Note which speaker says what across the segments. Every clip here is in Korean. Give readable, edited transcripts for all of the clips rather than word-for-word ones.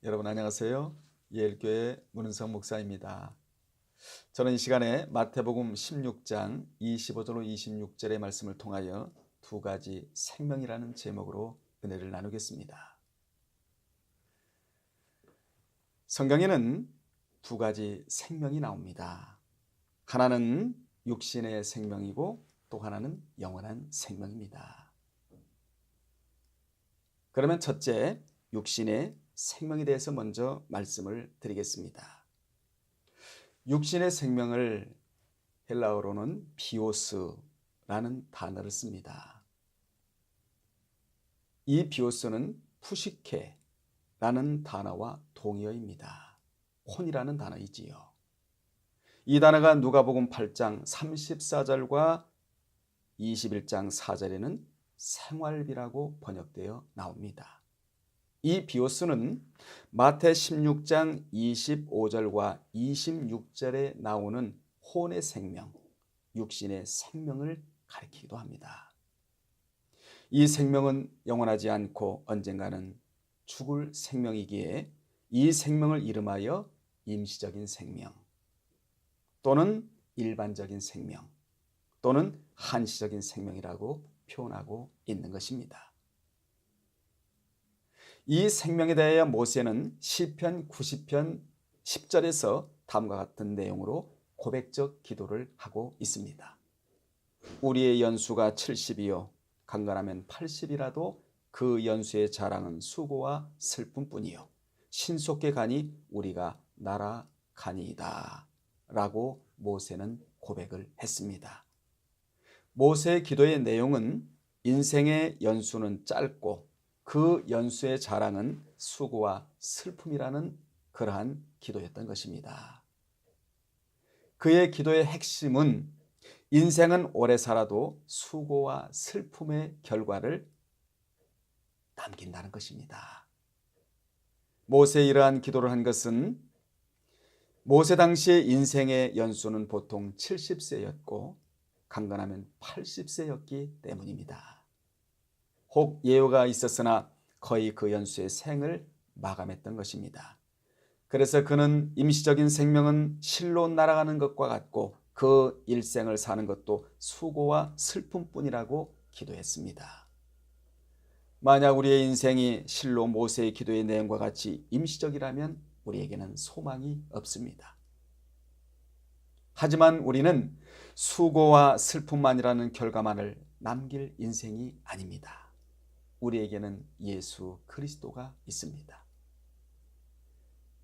Speaker 1: 여러분 안녕하세요. 예일교회 문은성 목사입니다. 저는 이 시간에 마태복음 16장 25절로 26절의 말씀을 통하여 두 가지 생명이라는 제목으로 은혜를 나누겠습니다. 성경에는 두 가지 생명이 나옵니다. 하나는 육신의 생명이고 또 하나는 영원한 생명입니다. 그러면 첫째, 육신의 생명에 대해서 먼저 말씀을 드리겠습니다. 육신의 생명을 헬라어로는 비오스라는 단어를 씁니다. 이 비오스는 푸시케라는 단어와 동의어입니다. 혼이라는 단어이지요. 이 단어가 누가복음 8장 34절과 21장 4절에는 생활비라고 번역되어 나옵니다. 이 비오스는 마태 16장 25절과 26절에 나오는 혼의 생명, 육신의 생명을 가리키기도 합니다. 이 생명은 영원하지 않고 언젠가는 죽을 생명이기에 이 생명을 이름하여 임시적인 생명 또는 일반적인 생명 또는 한시적인 생명이라고 표현하고 있는 것입니다. 이 생명에 대하여 모세는 시편 90편 10절에서 다음과 같은 내용으로 고백적 기도를 하고 있습니다. 우리의 연수가 70이요 강건하면 80이라도 그 연수의 자랑은 수고와 슬픔뿐이요 신속히 가니 우리가 날아가니이다 라고 모세는 고백을 했습니다. 모세의 기도의 내용은 인생의 연수는 짧고 그 연수의 자랑은 수고와 슬픔이라는 그러한 기도였던 것입니다. 그의 기도의 핵심은 인생은 오래 살아도 수고와 슬픔의 결과를 남긴다는 것입니다. 모세의 이러한 기도를 한 것은 모세 당시의 인생의 연수는 보통 70세였고 강건하면 80세였기 때문입니다. 혹 예후가 있었으나 거의 그 연수의 생을 마감했던 것입니다. 그래서 그는 임시적인 생명은 실로 날아가는 것과 같고 그 일생을 사는 것도 수고와 슬픔뿐이라고 기도했습니다. 만약 우리의 인생이 실로 모세의 기도의 내용과 같이 임시적이라면 우리에게는 소망이 없습니다. 하지만 우리는 수고와 슬픔만이라는 결과만을 남길 인생이 아닙니다. 우리에게는 예수 그리스도가 있습니다.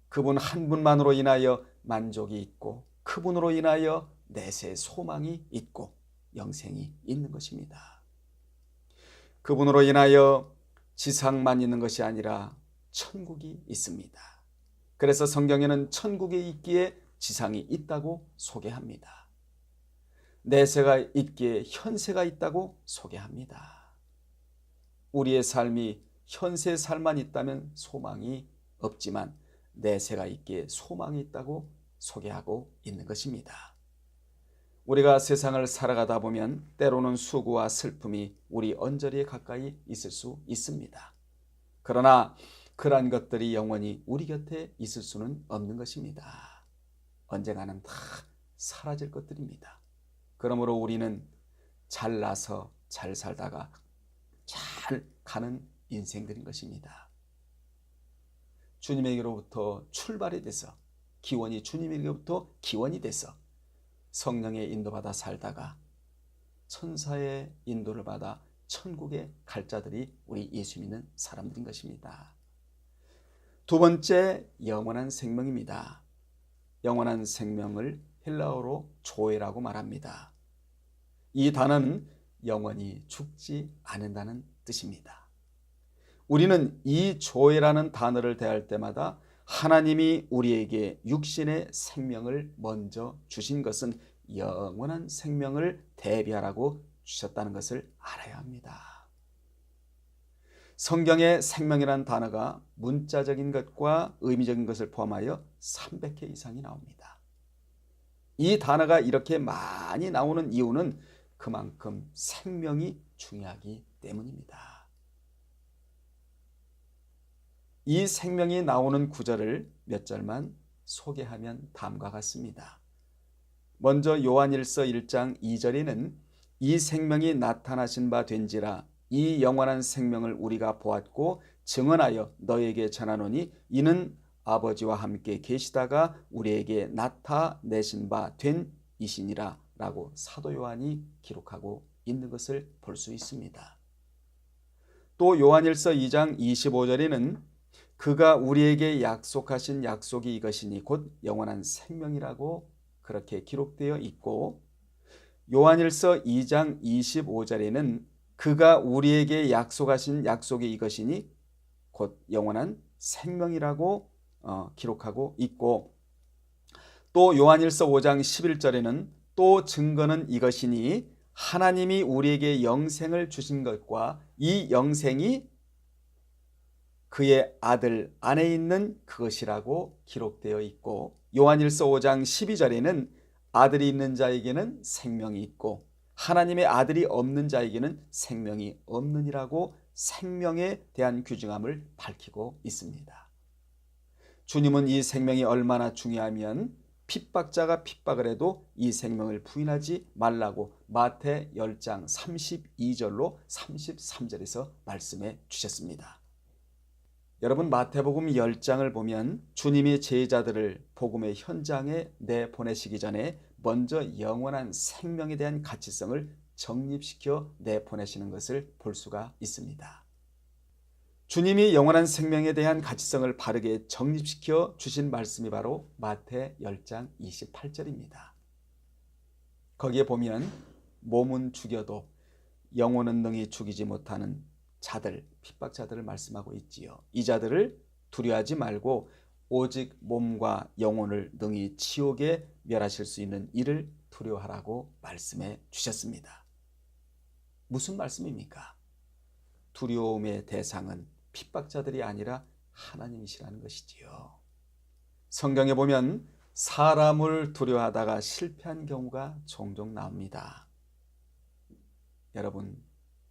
Speaker 1: 그분 한 분만으로 인하여 만족이 있고 그분으로 인하여 내세 소망이 있고 영생이 있는 것입니다. 그분으로 인하여 지상만 있는 것이 아니라 천국이 있습니다. 그래서 성경에는 천국이 있기에 지상이 있다고 소개합니다. 내세가 있기에 현세가 있다고 소개합니다. 우리의 삶이 현세의 삶만 있다면 소망이 없지만 내세가 있기에 소망이 있다고 소개하고 있는 것입니다. 우리가 세상을 살아가다 보면 때로는 수고와 슬픔이 우리 언저리에 가까이 있을 수 있습니다. 그러나 그러한 것들이 영원히 우리 곁에 있을 수는 없는 것입니다. 언젠가는 다 사라질 것들입니다. 그러므로 우리는 잘나서 잘 살다가 잘 가는 인생들인 것입니다. 주님에게로부터 출발이 돼서 주님에게로부터 기원이 돼서 성령의 인도받아 살다가 천사의 인도를 받아 천국에 갈 자들이 우리 예수 믿는 사람들인 것입니다. 두 번째, 영원한 생명입니다. 영원한 생명을 헬라어로 조에라고 말합니다. 이 단어는 영원히 죽지 않는다는 뜻입니다. 우리는 이 조에라는 단어를 대할 때마다 하나님이 우리에게 육신의 생명을 먼저 주신 것은 영원한 생명을 대비하라고 주셨다는 것을 알아야 합니다. 성경에 생명이라는 단어가 문자적인 것과 의미적인 것을 포함하여 300회 이상이 나옵니다. 이 단어가 이렇게 많이 나오는 이유는 그만큼 생명이 중요하기 때문입니다. 이 생명이 나오는 구절을 몇 절만 소개하면 다음과 같습니다. 먼저 요한일서 1장 2절에는 이 생명이 나타나신 바 된지라 이 영원한 생명을 우리가 보았고 증언하여 너에게 전하노니 이는 아버지와 함께 계시다가 우리에게 나타내신 바 된 이시니라 라고 사도 요한이 기록하고 있는 것을 볼 수 있습니다. 또 요한일서 2장 25절에는 그가 우리에게 약속하신 약속이 이것이니 곧 영원한 생명이라고 그렇게 기록되어 있고, 요한일서 2장 25절에는 그가 우리에게 약속하신 약속이 이것이니 곧 영원한 생명이라고 기록하고 있고, 또 요한일서 5장 11절에는 또 증거는 이것이니 하나님이 우리에게 영생을 주신 것과 이 영생이 그의 아들 안에 있는 그것이라고 기록되어 있고, 요한일서 5장 12절에는 아들이 있는 자에게는 생명이 있고 하나님의 아들이 없는 자에게는 생명이 없느니라고 생명에 대한 규정함을 밝히고 있습니다. 주님은 이 생명이 얼마나 중요하면 핍박자가 핍박을 해도 이 생명을 부인하지 말라고 마태 10장 32절로 33절에서 말씀해 주셨습니다. 여러분, 마태복음 10장을 보면 주님이 제자들을 복음의 현장에 내보내시기 전에 먼저 영원한 생명에 대한 가치성을 정립시켜 내보내시는 것을 볼 수가 있습니다. 주님이 영원한 생명에 대한 가치성을 바르게 정립시켜 주신 말씀이 바로 마태 10장 28절입니다. 거기에 보면 몸은 죽여도 영혼은 능히 죽이지 못하는 자들, 핍박자들을 말씀하고 있지요. 이 자들을 두려워하지 말고 오직 몸과 영혼을 능히 지옥에 멸하실 수 있는 이를 두려워하라고 말씀해 주셨습니다. 무슨 말씀입니까? 두려움의 대상은 핍박자들이 아니라 하나님이시라는 것이지요. 성경에 보면 사람을 두려워하다가 실패한 경우가 종종 나옵니다. 여러분,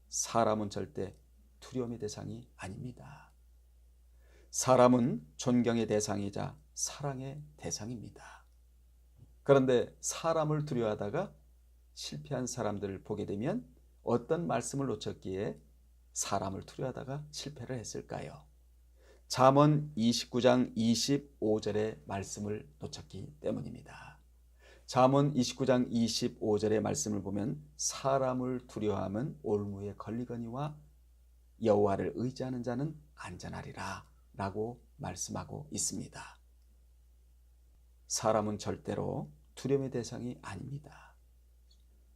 Speaker 1: 사람은 절대 두려움의 대상이 아닙니다. 사람은 존경의 대상이자 사랑의 대상입니다. 그런데 사람을 두려워하다가 실패한 사람들을 보게 되면 어떤 말씀을 놓쳤기에 사람을 두려워하다가 실패를 했을까요? 잠언 29장 25절의 말씀을 놓쳤기 때문입니다. 잠언 29장 25절의 말씀을 보면 사람을 두려워하면 올무에 걸리거니와 여호와를 의지하는 자는 안전하리라 라고 말씀하고 있습니다. 사람은 절대로 두려움의 대상이 아닙니다.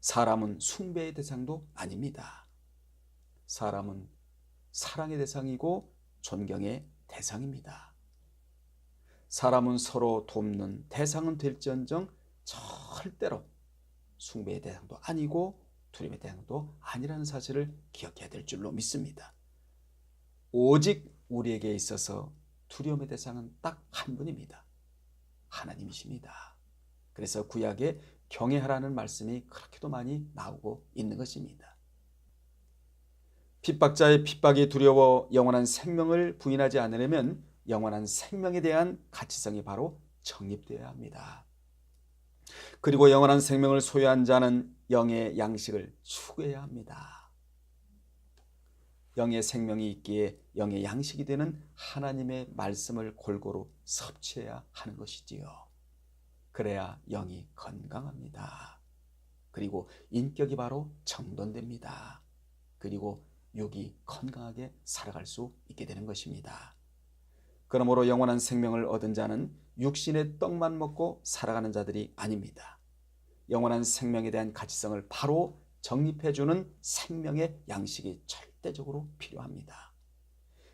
Speaker 1: 사람은 숭배의 대상도 아닙니다. 사람은 사랑의 대상이고 존경의 대상입니다. 사람은 서로 돕는 대상은 될지언정 절대로 숭배의 대상도 아니고 두려움의 대상도 아니라는 사실을 기억해야 될 줄로 믿습니다. 오직 우리에게 있어서 두려움의 대상은 딱 한 분입니다. 하나님이십니다. 그래서 구약에 경외하라는 말씀이 그렇게도 많이 나오고 있는 것입니다. 핍박자의 핍박이 두려워 영원한 생명을 부인하지 않으려면 영원한 생명에 대한 가치성이 바로 정립되어야 합니다. 그리고 영원한 생명을 소유한 자는 영의 양식을 추구해야 합니다. 영의 생명이 있기에 영의 양식이 되는 하나님의 말씀을 골고루 섭취해야 하는 것이지요. 그래야 영이 건강합니다. 그리고 인격이 바로 정돈됩니다. 그리고 육이 건강하게 살아갈 수 있게 되는 것입니다. 그러므로 영원한 생명을 얻은 자는 육신의 떡만 먹고 살아가는 자들이 아닙니다. 영원한 생명에 대한 가치성을 바로 정립해주는 생명의 양식이 절대적으로 필요합니다.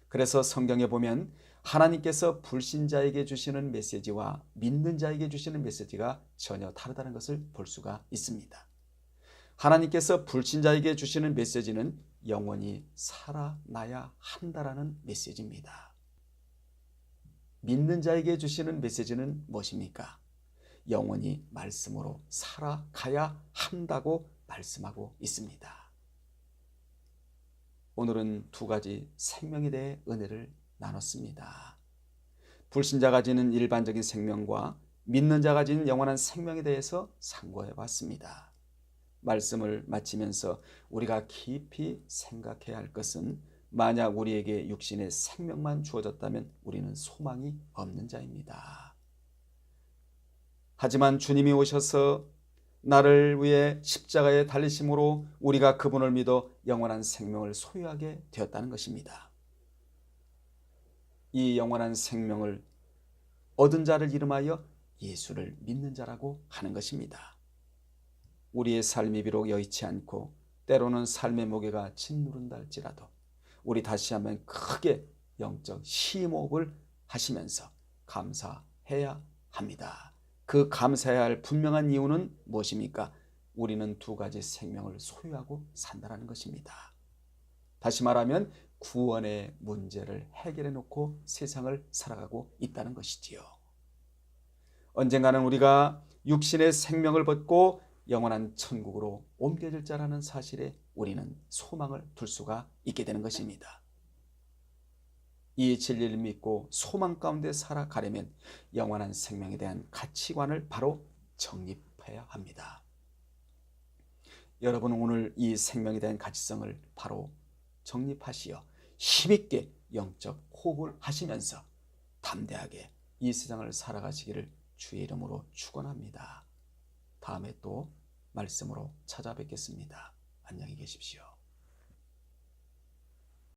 Speaker 1: 그래서 성경에 보면 하나님께서 불신자에게 주시는 메시지와 믿는 자에게 주시는 메시지가 전혀 다르다는 것을 볼 수가 있습니다. 하나님께서 불신자에게 주시는 메시지는 영원히 살아나야 한다라는 메시지입니다. 믿는 자에게 주시는 메시지는 무엇입니까? 영원히 말씀으로 살아가야 한다고 말씀하고 있습니다. 오늘은 두 가지 생명에 대해 은혜를 나눴습니다. 불신자가 지닌 일반적인 생명과 믿는 자가 지닌 영원한 생명에 대해서 상고해 봤습니다. 말씀을 마치면서 우리가 깊이 생각해야 할 것은 만약 우리에게 육신의 생명만 주어졌다면 우리는 소망이 없는 자입니다. 하지만 주님이 오셔서 나를 위해 십자가에 달리심으로 우리가 그분을 믿어 영원한 생명을 소유하게 되었다는 것입니다. 이 영원한 생명을 얻은 자를 이름하여 예수를 믿는 자라고 하는 것입니다. 우리의 삶이 비록 여의치 않고 때로는 삶의 무게가 짓누른다 할지라도 우리 다시 한번 크게 영적 심호흡을 하시면서 감사해야 합니다. 그 감사해야 할 분명한 이유는 무엇입니까? 우리는 두 가지 생명을 소유하고 산다는 것입니다. 다시 말하면 구원의 문제를 해결해 놓고 세상을 살아가고 있다는 것이지요. 언젠가는 우리가 육신의 생명을 벗고 영원한 천국으로 옮겨질 자라는 사실에 우리는 소망을 둘 수가 있게 되는 것입니다. 이 진리를 믿고 소망 가운데 살아가려면 영원한 생명에 대한 가치관을 바로 정립해야 합니다. 여러분은 오늘 이 생명에 대한 가치성을 바로 정립하시어 힘있게 영적 호흡을 하시면서 담대하게 이 세상을 살아가시기를 주의 이름으로 축원합니다. 다음에 또 말씀으로 찾아뵙겠습니다. 안녕히 계십시오.